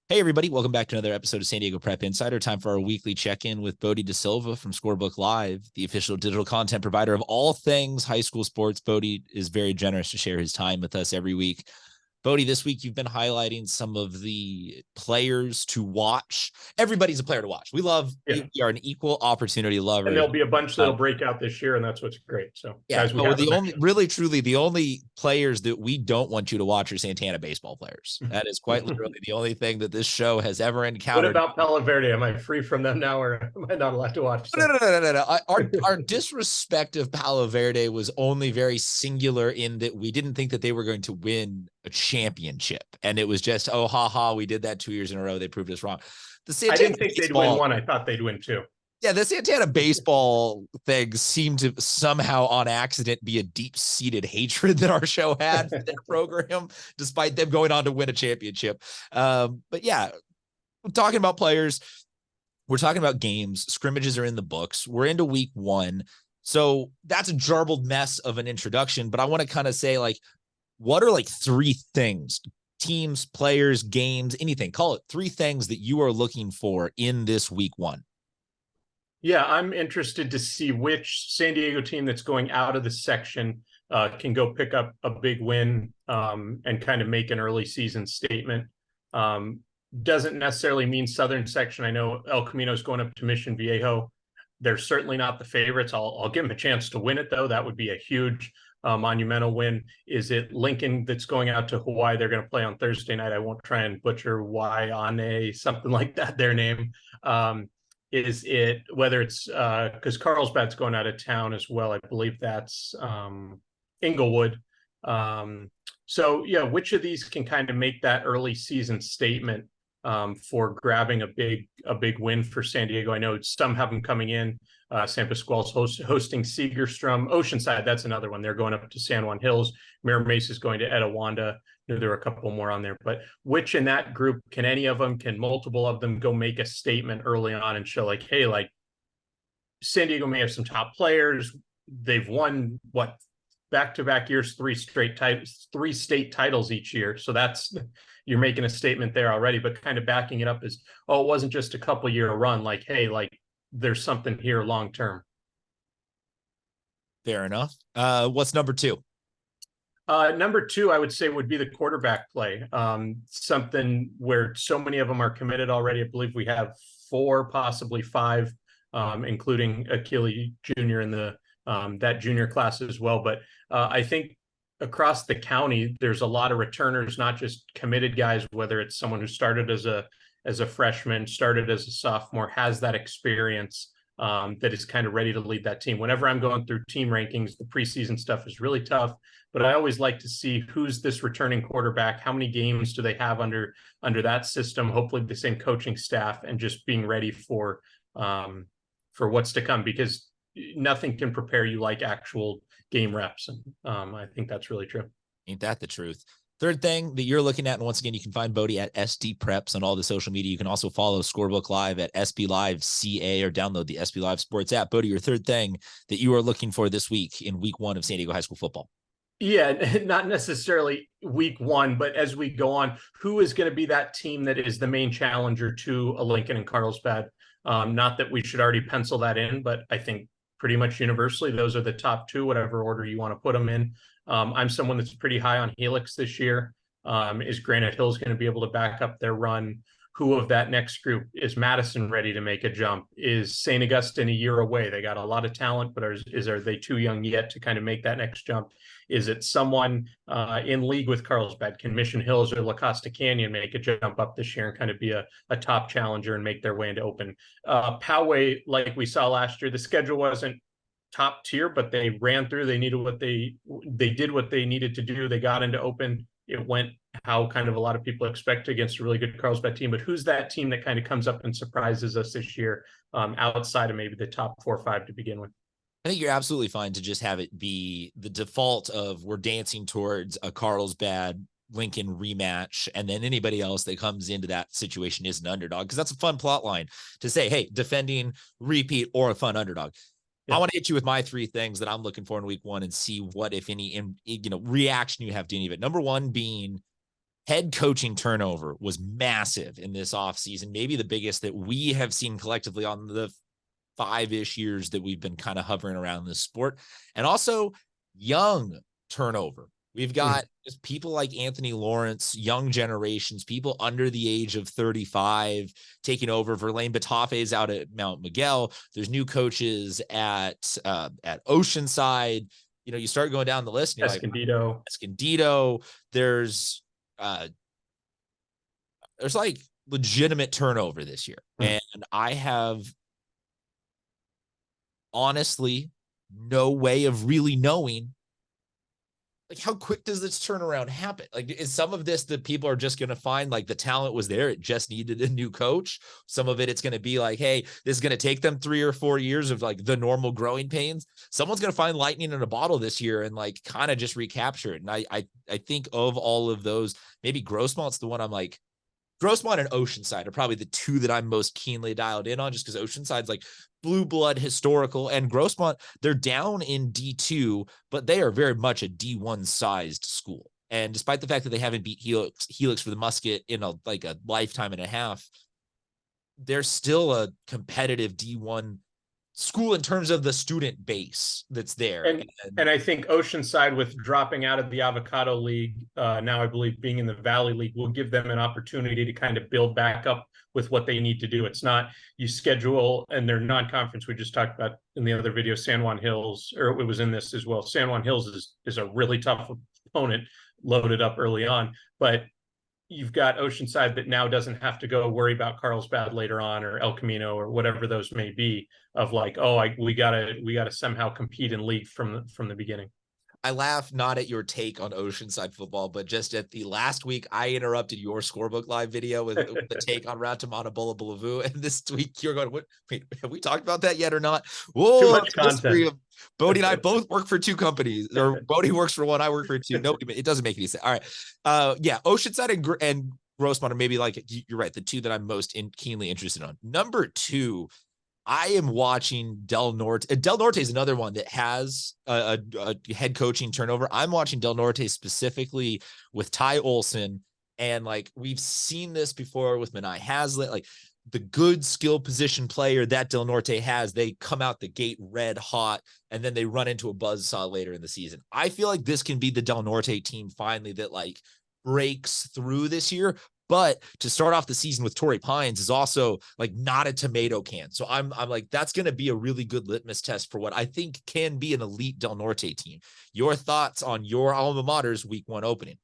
Hey, everybody. Welcome back to another episode of San Diego Prep Insider. Time for our weekly check-in with Bodie DeSilva from Scorebook Live, the official digital content provider of all things high school sports. Bodie is very generous to share his time with us every week. Bodie, this week you've been highlighting some of the players to watch. Everybody's a player to watch. We are an equal opportunity lover. And there'll be a bunch that'll break out this year, and that's what's great. So, yeah, but the only players that we don't want you to watch are Santana baseball players. That is quite literally the only thing that this show has ever encountered. What about Palo Verde? Am I free from them now, or am I not allowed to watch them? No. Our disrespect of Palo Verde was only very singular in that we didn't think that they were going to win a championship. And it was just, oh, ha, we did that 2 years in a row. They proved us wrong. I didn't think they'd win one. I thought they'd win two. Yeah, the Santana baseball thing seemed to somehow on accident be a deep-seated hatred that our show had for their program, despite them going on to win a championship. But yeah, we're talking about players. We're talking about games. Scrimmages are in the books. We're into week one. So that's a jarbled mess of an introduction, but I want to kind of say, like, what are like three things, teams, players, games, anything, call it three things that you are looking for in this week one? Yeah, I'm interested to see which San Diego team that's going out of the section can go pick up a big win and kind of make an early season statement. Doesn't necessarily mean Southern section. I know El Camino is going up to Mission Viejo. They're certainly not the favorites. I'll give them a chance to win it, though. That would be a huge monumental win. Is it Lincoln that's going out to Hawaii? They're going to play on Thursday night. I won't try and butcher Waiane, something like that, their name. Is it whether it's because Carlsbad's going out of town as well? I believe that's Inglewood. So yeah, which of these can kind of make that early season statement for grabbing a big win for San Diego? I know some have them coming in. San Pasquale's hosting Segerstrom. Oceanside, that's another one. They're going up to San Juan Hills. Mira Mesa is going to Etiwanda. There are a couple more on there, but which in that group can any of them, can multiple of them go make a statement early on and show like, hey, like San Diego may have some top players. They've won what back-to-back years, three state titles each year. So that's, you're making a statement there already, but kind of backing it up is, oh, it wasn't just a couple year run. Like, hey, like there's something here long-term. Fair enough. What's number two? Number two, I would say, would be the quarterback play. Something where so many of them are committed already. I believe we have 4, possibly 5, including Achille Jr. in the that junior class as well. But I think across the county, there's a lot of returners, not just committed guys, whether it's someone who started as a freshman, started as a sophomore, has that experience. That is kind of ready to lead that team. Whenever I'm going through team rankings, the preseason stuff is really tough, but I always like to see who's this returning quarterback, how many games do they have under that system, hopefully the same coaching staff, and just being ready for what's to come, because nothing can prepare you like actual game reps. And I think that's really true. Ain't that the truth? Third thing that you're looking at, and once again, you can find Bodie at SD Preps on all the social media. You can also follow Scorebook Live at SBLive CA or download the SBLive Sports app. Bodie, your third thing that you are looking for this week in week one of San Diego high school football. Yeah, not necessarily week one, but as we go on, who is going to be that team that is the main challenger to a Lincoln and Carlsbad? Not that we should already pencil that in, but I think pretty much universally, those are the top two, whatever order you want to put them in. I'm someone that's pretty high on Helix this year. Is Granite Hills going to be able to back up their run? Who of that next group is Madison ready to make a jump? Is St. Augustine a year away? They got a lot of talent, but are they too young yet to kind of make that next jump? Is it someone in league with Carlsbad? Can Mission Hills or La Costa Canyon make a jump up this year and kind of be a top challenger and make their way into open? Poway, like we saw last year, the schedule wasn't top tier, but they ran through. They needed what they did what they needed to do. They got into open. It went how kind of a lot of people expect against a really good Carlsbad team. But who's that team that kind of comes up and surprises us this year outside of maybe the top 4 or 5 to begin with? I think you're absolutely fine to just have it be the default of we're dancing towards a Carlsbad Lincoln rematch, and then anybody else that comes into that situation is an underdog, because that's a fun plot line to say, hey, defending, repeat, or a fun underdog. Yeah. I want to hit you with my 3 things that I'm looking for in week one and see what, if any, reaction you have to any of it. Number one being head coaching turnover was massive in this offseason, maybe the biggest that we have seen collectively on the 5-ish years that we've been kind of hovering around this sport. And also young turnover. We've got just people like Anthony Lawrence, young generations, people under the age of 35 taking over. Verlaine Batafe's out at Mount Miguel. There's new coaches at Oceanside. You know, you start going down the list and you're Escondido. like Escondido. There's like legitimate turnover this year. And I have honestly no way of really knowing, like, how quick does this turnaround happen? Like, is some of this that people are just going to find, like, the talent was there, it just needed a new coach? Some of it's going to be like, hey, this is going to take them 3 or 4 years of like the normal growing pains. Someone's going to find lightning in a bottle this year and like kind of just recapture it. And I think of all of those, maybe Grossmont's the one I'm like, Grossmont and Oceanside are probably the two that I'm most keenly dialed in on, just because Oceanside's like blue blood historical, and Grossmont, they're down in D2, but they are very much a D1 sized school. And despite the fact that they haven't beat Helix for the Musket in a lifetime and a half, they're still a competitive D1 school in terms of the student base that's there. And I think Oceanside, with dropping out of the Avocado League, now I believe being in the Valley League, will give them an opportunity to kind of build back up with what they need to do. It's not you schedule, and they're non-conference. We just talked about in the other video, San Juan Hills, or it was in this as well. San Juan Hills is a really tough opponent, loaded up early on, but you've got Oceanside that now doesn't have to go worry about Carlsbad later on, or El Camino, or whatever those may be, of like, we gotta somehow compete in league from the beginning. I laugh not at your take on Oceanside football, but just at the last week, I interrupted your Scorebook Live video with the take on Route to Montebello Boulevou. And this week you're going, wait, have we talked about that yet or not? Whoa, too much content. Bodie and I both work for 2 companies, or Bodie works for one, I work for 2. No, it doesn't make any sense. All right. Yeah. Oceanside and Grossmont are maybe, like, you're right, the 2 that I'm most keenly interested on. Number 2, I am watching Del Norte. Del Norte is another one that has a head coaching turnover. I'm watching Del Norte specifically with Ty Olson. And like, we've seen this before with Menai Hazlitt, like the good skill position player that Del Norte has, they come out the gate red hot, and then they run into a buzzsaw later in the season. I feel like this can be the Del Norte team finally that like breaks through this year. But to start off the season with Torrey Pines is also like not a tomato can. So I'm like, that's going to be a really good litmus test for what I think can be an elite Del Norte team. Your thoughts on your alma mater's week 1 opening?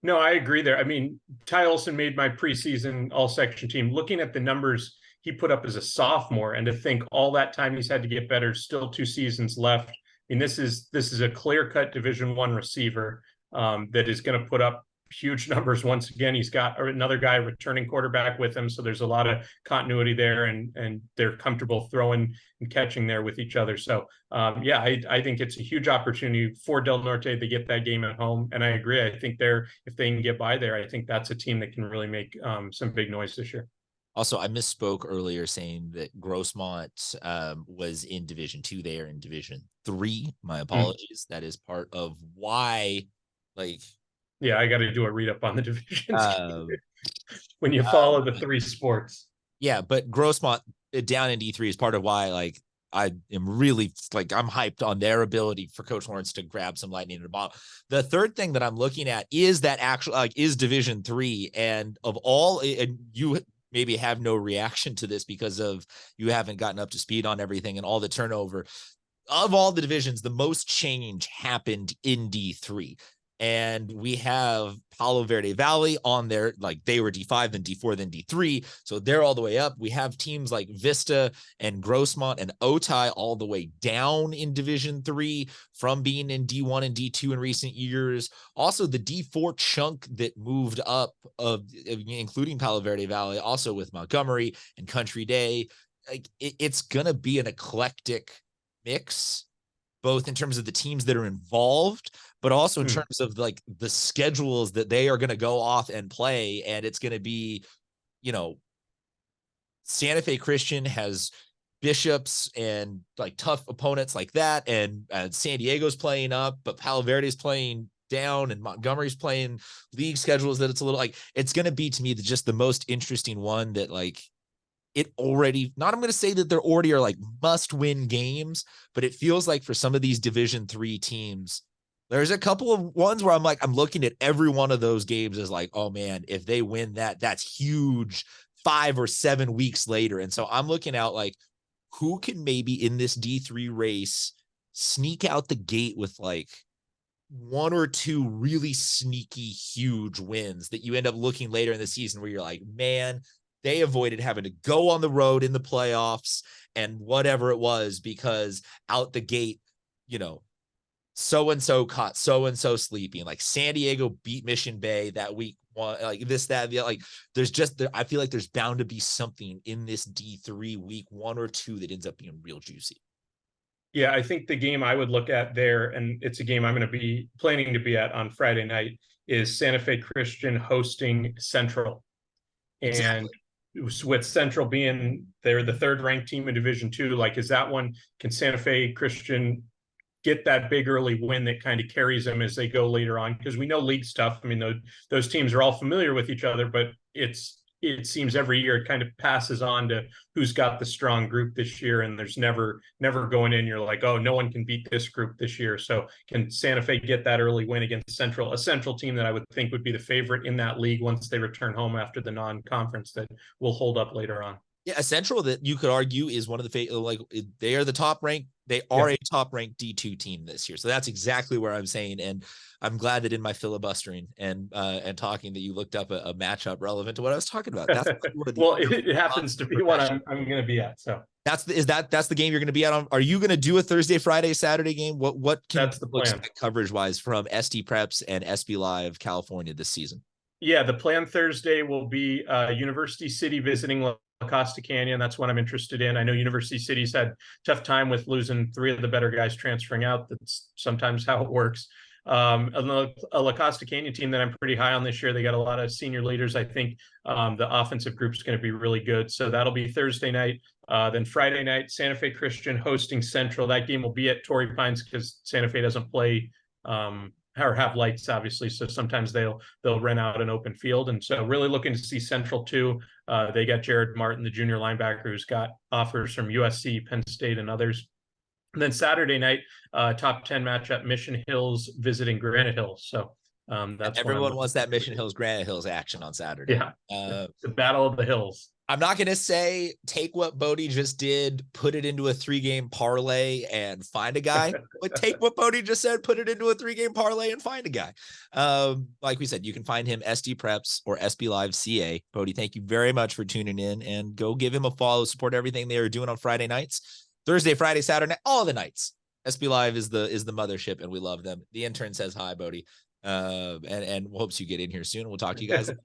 No, I agree there. I mean, Ty Olson made my preseason all-section team. Looking at the numbers he put up as a sophomore, and to think all that time he's had to get better, still 2 seasons left. I mean, this is a clear-cut Division I receiver that is going to put up huge numbers. Once again, he's got another guy returning quarterback with him, so there's a lot of continuity there, and they're comfortable throwing and catching there with each other. So I think it's a huge opportunity for Del Norte to get that game at home, and I agree. I think if they can get by there, I think that's a team that can really make some big noise this year. Also, I misspoke earlier saying that Grossmont was in Division II. They are in Division III. My apologies. That is part of why, like, yeah, I got to do a read up on the divisions when you follow the 3 sports. Yeah, but Grossmont down in D3 is part of why, like, I am really like, I'm hyped on their ability for Coach Lawrence to grab some lightning in a bottle. The third thing that I'm looking at is that actual, like, is Division III, and of all, and you maybe have no reaction to this because of you haven't gotten up to speed on everything and all the turnover. Of all the divisions, the most change happened in D3. And we have Palo Verde Valley on there, like they were D5, then D4, then D3. So they're all the way up. We have teams like Vista and Grossmont and Otay all the way down in Division 3 from being in D1 and D2 in recent years. Also, the D4 chunk that moved up, including Palo Verde Valley, also with Montgomery and Country Day. Like, it's going to be an eclectic mix, both in terms of the teams that are involved, but also in terms of like the schedules that they are going to go off and play. And it's going to be, you know, Santa Fe Christian has Bishops and like tough opponents like that. And San Diego's playing up, but Palo Verde's playing down, and Montgomery's playing league schedules that it's a little like, it's going to be to me just the most interesting one that like it already, not, I'm going to say that they're already are like must win games, but it feels like for some of these Division III teams, there's a couple of ones where I'm like, I'm looking at every one of those games as like, oh man, if they win that, that's huge 5 or 7 weeks later. And so I'm looking out like, who can maybe in this D3 race sneak out the gate with like 1 or 2 really sneaky, huge wins that you end up looking later in the season where you're like, man, they avoided having to go on the road in the playoffs and whatever it was, because out the gate, you know, so-and-so caught so-and-so sleeping. Like San Diego beat Mission Bay that week one, like this, that, like there's just, I feel like there's bound to be something in this D3 week 1 or 2 that ends up being real juicy. Yeah, I think the game I would look at there, and it's a game I'm going to be planning to be at on Friday night, is Santa Fe Christian hosting Central. Exactly. And with Central being, they're the 3rd ranked team in Division II, like, is that one, can Santa Fe Christian get that big early win that kind of carries them as they go later on? Because we know league stuff. I mean, those teams are all familiar with each other, but it seems every year it kind of passes on to who's got the strong group this year. And there's never going in, you're like, oh, no one can beat this group this year. So can Santa Fe get that early win against Central, a Central team that I would think would be the favorite in that league once they return home after the non-conference that will hold up later on? Yeah, a Central that you could argue is one of the like they are the top ranked. They are a top ranked D2 team this year. So that's exactly where I'm saying. And I'm glad that in my filibustering and talking that you looked up a matchup relevant to what I was talking about. That's well, it happens to be what I'm going to be at. So that's the game you're going to be at on. Are you going to do a Thursday, Friday, Saturday game? What can that's the plan coverage wise from SD Preps and SBLive California this season? Yeah, the plan Thursday will be University City visiting La Costa Canyon. That's what I'm interested in. I know University City's had tough time with losing 3 of the better guys transferring out. That's sometimes how it works. A La Costa Canyon team that I'm pretty high on this year. They got a lot of senior leaders. I think the offensive group is going to be really good. So that'll be Thursday night. Then Friday night, Santa Fe Christian hosting Central. That game will be at Torrey Pines because Santa Fe doesn't play or have lights, obviously. So sometimes they'll rent out an open field. And so really looking to see Central too. They got Jared Martin, the junior linebacker, who's got offers from USC, Penn State, and others. And then Saturday night, top 10 matchup, Mission Hills visiting Granite Hills. So that's everyone wants that Mission Hills Granite Hills action on Saturday. Yeah, the Battle of the Hills. I'm not going to say take what Bodie just did, put it into a 3-game parlay and find a guy, but take what Bodie just said, put it into a 3-game parlay and find a guy. Like we said, you can find him SD Preps or SBLive CA. Bodie, thank you very much for tuning in, and go give him a follow, support everything they are doing on Friday nights, Thursday, Friday, Saturday, all the nights. SBLive is the mothership, and we love them. The intern says hi, Bodie, and hopes you get in here soon. We'll talk to you guys later.